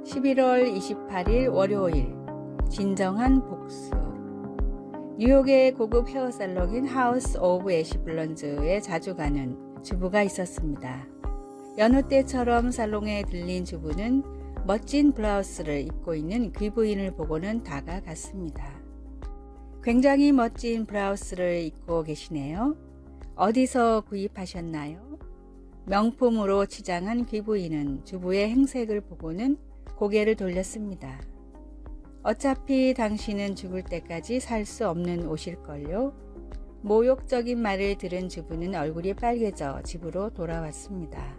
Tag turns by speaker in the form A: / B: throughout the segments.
A: 11월 28일 월요일 진정한 복수. 뉴욕의 고급 헤어살롱인 하우스 오브 애쉬블론즈에 자주 가는 주부가 있었습니다. 여느 때처럼 살롱에 들린 주부는 멋진 블라우스를 입고 있는 귀부인을 보고는 다가갔습니다. 굉장히 멋진 블라우스를 입고 계시네요. 어디서 구입하셨나요? 명품으로 치장한 귀부인은 주부의 행색을 보고는 고개를 돌렸습니다. 어차피 당신은 죽을 때까지 살 수 없는 옷일걸요? 모욕적인 말을 들은 주부는 얼굴이 빨개져 집으로 돌아왔습니다.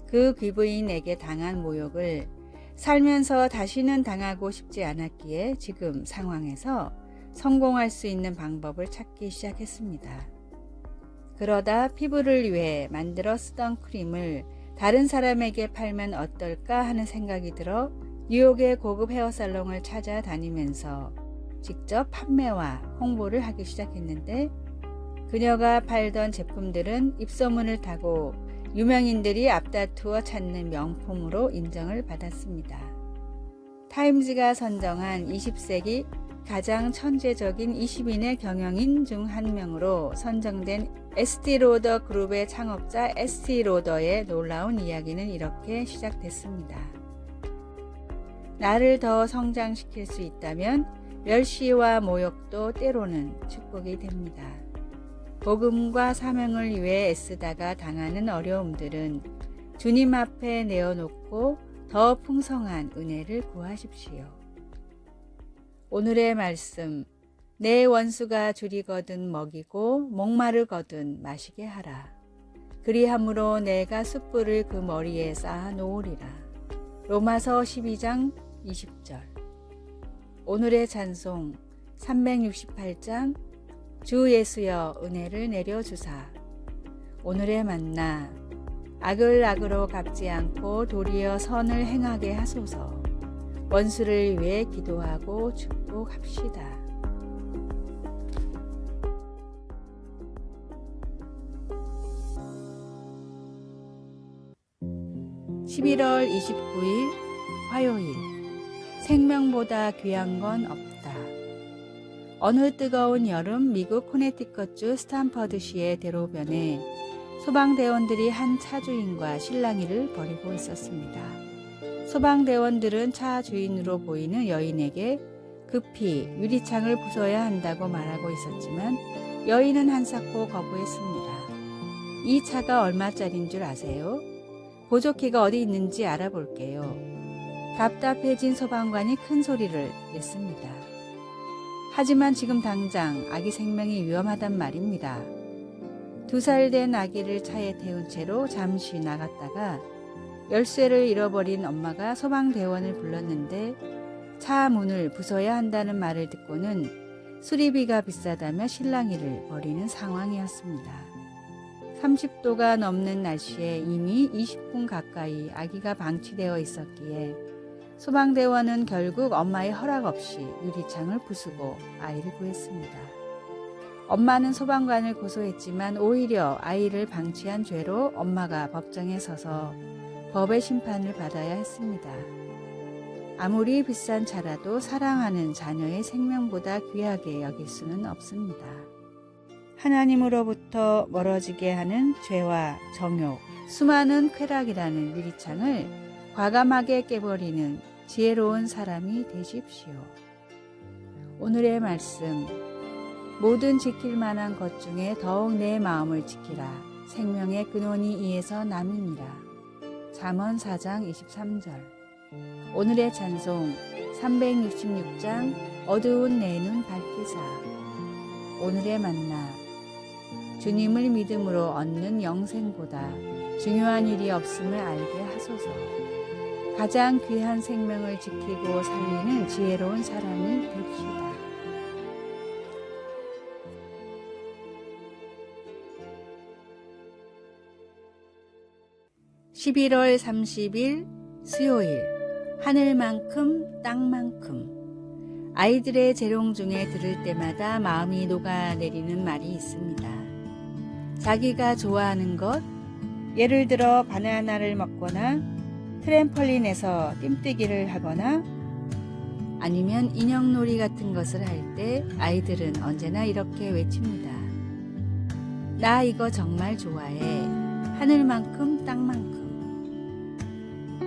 A: 그 귀부인에게 당한 모욕을 살면서 다시는 당하고 싶지 않았기에 지금 상황에서 성공할 수 있는 방법을 찾기 시작했습니다. 그러다 피부를 위해 만들어 쓰던 크림을 다른 사람에게 팔면 어떨까 하는 생각이 들어 뉴욕의 고급 헤어살롱을 찾아다니면서 직접 판매와 홍보를 하기 시작했는데, 그녀가 팔던 제품들은 입소문을 타고 유명인들이 앞다투어 찾는 명품으로 인정을 받았습니다. 타임즈가 선정한 20세기 가장 천재적인 20인의 경영인 중 한 명으로 선정된 에스티 로더 그룹의 창업자 에스티 로더의 놀라운 이야기는 이렇게 시작됐습니다. 나를 더 성장시킬 수 있다면 멸시와 모욕도 때로는 축복이 됩니다. 복음과 사명을 위해 애쓰다가 당하는 어려움들은 주님 앞에 내어놓고 더 풍성한 은혜를 구하십시오. 오늘의 말씀, 내 원수가 줄이거든 먹이고 목마르거든 마시게 하라. 그리함으로 내가 숯불을 그 머리에 쌓아 놓으리라. 로마서 12장 20절. 오늘의 찬송 368장 주 예수여 은혜를 내려주사. 오늘의 만나 악을 악으로 갚지 않고 도리어 선을 행하게 하소서. 원수를 위해 기도하고 축복합시다. 11월 29일 화요일. 생명보다 귀한 건 없다. 어느 뜨거운 여름 미국 코네티컷주 스탠퍼드시의 대로변에 소방대원들이 한 차주인과 실랑이를 벌이고 있었습니다. 소방대원들은 차 주인으로 보이는 여인에게 급히 유리창을 부숴야 한다고 말하고 있었지만 여인은 한사코 거부했습니다. 이 차가 얼마짜린 줄 아세요? 보조키가 어디 있는지 알아볼게요. 답답해진 소방관이 큰 소리를 냈습니다. 하지만 지금 당장 아기 생명이 위험하단 말입니다. 2살 된 아기를 차에 태운 채로 잠시 나갔다가 열쇠를 잃어버린 엄마가 소방대원을 불렀는데 차 문을 부숴야 한다는 말을 듣고는 수리비가 비싸다며 실랑이를 벌이는 상황이었습니다. 30도가 넘는 날씨에 이미 20분 가까이 아기가 방치되어 있었기에 소방대원은 결국 엄마의 허락 없이 유리창을 부수고 아이를 구했습니다. 엄마는 소방관을 고소했지만 오히려 아이를 방치한 죄로 엄마가 법정에 서서 법의 심판을 받아야 했습니다. 아무리 비싼 차라도 사랑하는 자녀의 생명보다 귀하게 여길 수는 없습니다. 하나님으로부터 멀어지게 하는 죄와 정욕, 수많은 쾌락이라는 유리창을 과감하게 깨버리는 지혜로운 사람이 되십시오. 오늘의 말씀, 모든 지킬 만한 것 중에 더욱 내 마음을 지키라. 생명의 근원이 이에서 남이니라. 잠언 4장 23절. 오늘의 찬송 366장 어두운 내 눈 밝히사. 오늘의 만나 주님을 믿음으로 얻는 영생보다 중요한 일이 없음을 알게 하소서. 가장 귀한 생명을 지키고 살리는 지혜로운 사람이 됩시다. (11월 30일) 수요일. 하늘만큼 땅만큼. 아이들의 재롱 중에 들을 때마다 마음이 녹아내리는 말이 있습니다. 자기가 좋아하는 것, 예를 들어 바나나를 먹거나 트램펄린에서 띰뜨기를 하거나 아니면 인형놀이 같은 것을 할 때 아이들은 언제나 이렇게 외칩니다. 나 이거 정말 좋아해. 하늘만큼 땅만큼.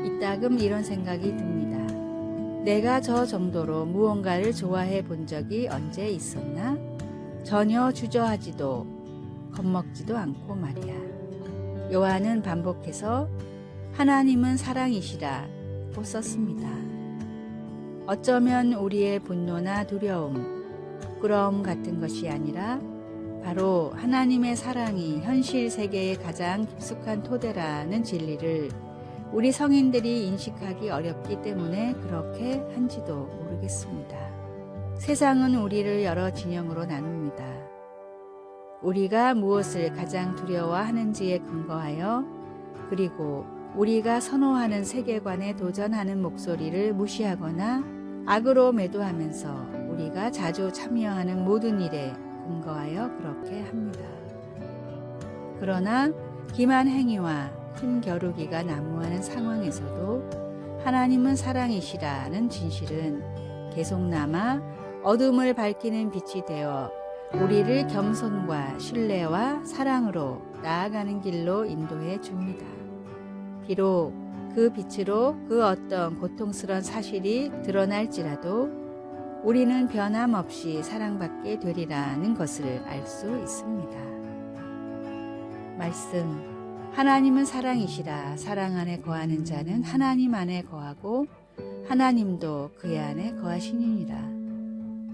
A: 이따금 이런 생각이 듭니다. 내가 저 정도로 무언가를 좋아해 본 적이 언제 있었나? 전혀 주저하지도 겁먹지도 않고 말이야. 요한은 반복해서 하나님은 사랑이시라고 썼습니다. 어쩌면 우리의 분노나 두려움, 부끄러움 같은 것이 아니라 바로 하나님의 사랑이 현실 세계의 가장 깊숙한 토대라는 진리를 우리 성인들이 인식하기 어렵기 때문에 그렇게 한지도 모르겠습니다. 세상은 우리를 여러 진영으로 나눕니다. 우리가 무엇을 가장 두려워하는지에 근거하여 그리고 우리가 선호하는 세계관에 도전하는 목소리를 무시하거나 악으로 매도하면서 우리가 자주 참여하는 모든 일에 근거하여 그렇게 합니다. 그러나 기만 행위와 힘겨루기가 난무하는 상황에서도 하나님은 사랑이시라는 진실은 계속 남아 어둠을 밝히는 빛이 되어 우리를 겸손과 신뢰와 사랑으로 나아가는 길로 인도해 줍니다. 비록 그 빛으로 그 어떤 고통스러운 사실이 드러날지라도 우리는 변함없이 사랑받게 되리라는 것을 알 수 있습니다. 말씀, 하나님은 사랑이시라. 사랑 안에 거하는 자는 하나님 안에 거하고 하나님도 그의 안에 거하시니라.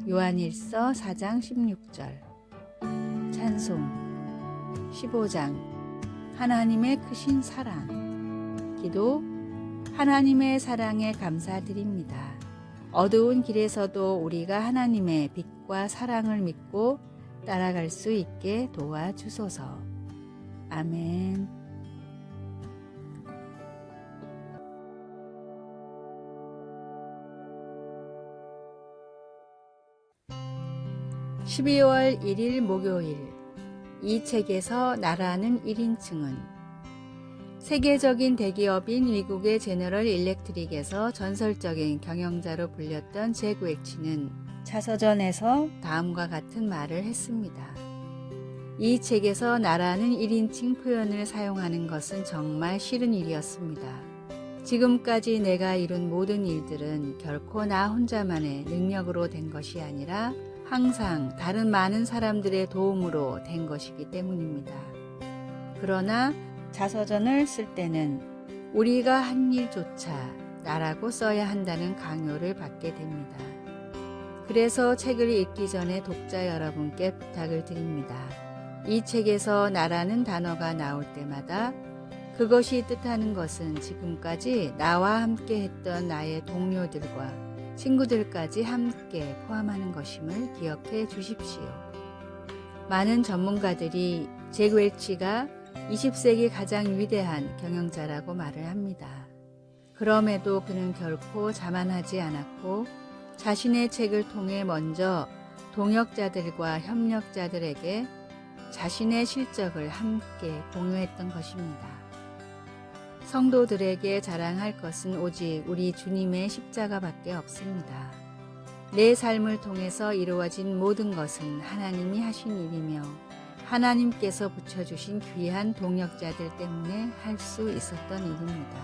A: 요한일서 4장 16절. 찬송 15장 하나님의 크신 사랑. 기도, 하나님의 사랑에 감사드립니다. 어두운 길에서도 우리가 하나님의 빛과 사랑을 믿고 따라갈 수 있게 도와주소서. 아멘. 12월 1일 목요일. 이 책에서 나라는 1인칭은 세계적인 대기업인 미국의 제너럴 일렉트릭에서 전설적인 경영자로 불렸던 잭 웰치는 자서전에서 다음과 같은 말을 했습니다. 이 책에서 나라는 1인칭 표현을 사용하는 것은 정말 싫은 일이었습니다. 지금까지 내가 이룬 모든 일들은 결코 나 혼자만의 능력으로 된 것이 아니라 항상 다른 많은 사람들의 도움으로 된 것이기 때문입니다. 그러나 자서전을 쓸 때는 우리가 한 일조차 나라고 써야 한다는 강요를 받게 됩니다. 그래서 책을 읽기 전에 독자 여러분께 부탁을 드립니다. 이 책에서 나라는 단어가 나올 때마다 그것이 뜻하는 것은 지금까지 나와 함께 했던 나의 동료들과 친구들까지 함께 포함하는 것임을 기억해 주십시오. 많은 전문가들이 잭 웰치가 20세기 가장 위대한 경영자라고 말을 합니다. 그럼에도 그는 결코 자만하지 않았고 자신의 책을 통해 먼저 동역자들과 협력자들에게 자신의 실적을 함께 공유했던 것입니다. 성도들에게 자랑할 것은 오직 우리 주님의 십자가밖에 없습니다. 내 삶을 통해서 이루어진 모든 것은 하나님이 하신 일이며 하나님께서 붙여주신 귀한 동역자들 때문에 할 수 있었던 일입니다.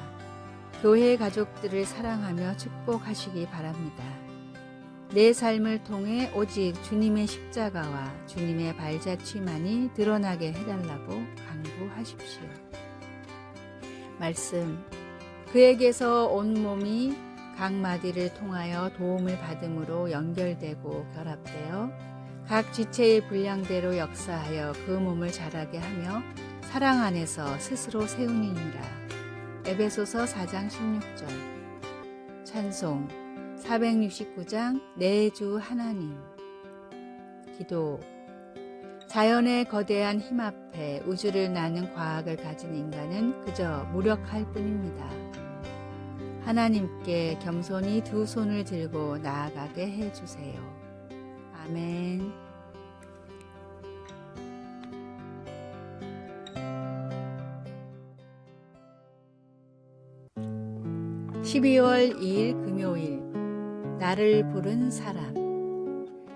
A: 교회 가족들을 사랑하며 축복하시기 바랍니다. 내 삶을 통해 오직 주님의 십자가와 주님의 발자취만이 드러나게 해달라고 간구하십시오. 말씀, 그에게서 온몸이 각 마디를 통하여 도움을 받음으로 연결되고 결합되어 각 지체의 분량대로 역사하여 그 몸을 자라게 하며 사랑 안에서 스스로 세우니라. 에베소서 4장 16절. 찬송 469장 내 주 하나님. 기도, 자연의 거대한 힘 앞에 우주를 나는 과학을 가진 인간은 그저 무력할 뿐입니다. 하나님께 겸손히 두 손을 들고 나아가게 해주세요. 아멘. 12월 2일 금요일, 나를 부른 사람.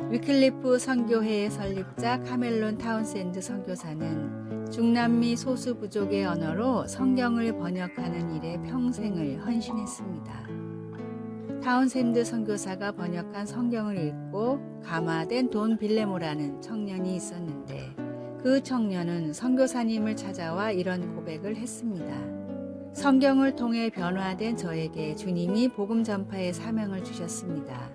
A: 위클리프 선교회의 설립자 카멜론 타운센드 선교사는 중남미 소수 부족의 언어로 성경을 번역하는 일에 평생을 헌신했습니다. 타운센드 선교사가 번역한 성경을 읽고 감화된 돈 빌레모라는 청년이 있었는데, 그 청년은 선교사님을 찾아와 이런 고백을 했습니다. 성경을 통해 변화된 저에게 주님이 복음 전파의 사명을 주셨습니다.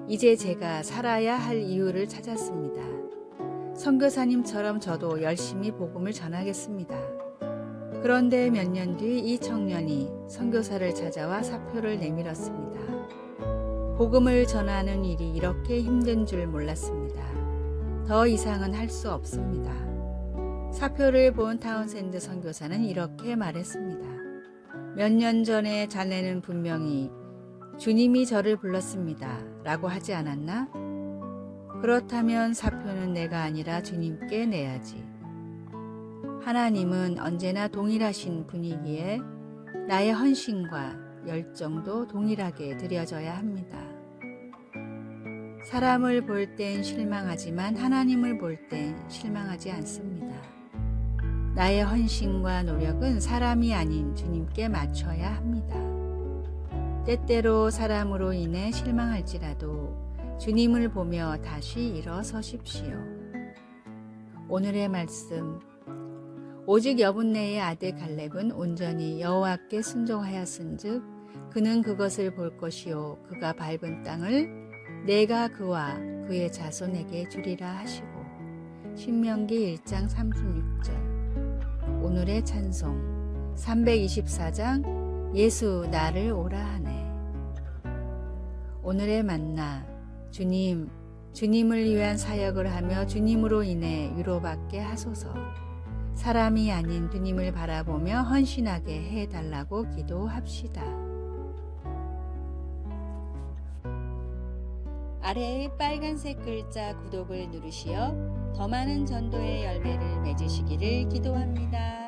A: 이제 제가 살아야 할 이유를 찾았습니다. 선교사님처럼 저도 열심히 복음을 전하겠습니다. 그런데 몇 년 뒤 이 청년이 선교사를 찾아와 사표를 내밀었습니다. 복음을 전하는 일이 이렇게 힘든 줄 몰랐습니다. 더 이상은 할 수 없습니다. 사표를 본 타운센드 선교사는 이렇게 말했습니다. 몇 년 전에 자네는 분명히 주님이 저를 불렀습니다 라고 하지 않았나? 그렇다면 사표는 내가 아니라 주님께 내야지. 하나님은 언제나 동일하신 분이기에 나의 헌신과 열정도 동일하게 드려져야 합니다. 사람을 볼 땐 실망하지만 하나님을 볼 땐 실망하지 않습니다. 나의 헌신과 노력은 사람이 아닌 주님께 맞춰야 합니다. 때때로 사람으로 인해 실망할지라도 주님을 보며 다시 일어서십시오. 오늘의 말씀. 오직 여분네의 아들 갈렙은 온전히 여호와께 순종하였은즉 그는 그것을 볼 것이요 그가 밟은 땅을 내가 그와 그의 자손에게 주리라 하시고. 신명기 1장 36절. 오늘의 찬송 324장 예수 나를 오라 하네. 오늘의 만나. 주님을 위한 사역을 하며 주님으로 인해 위로받게 하소서. 사람이 아닌 주님을 바라보며 헌신하게 해달라고 기도합시다. 아래의 빨간색 글자 구독을 누르시어 더 많은 전도의 열매를 맺으시기를 기도합니다.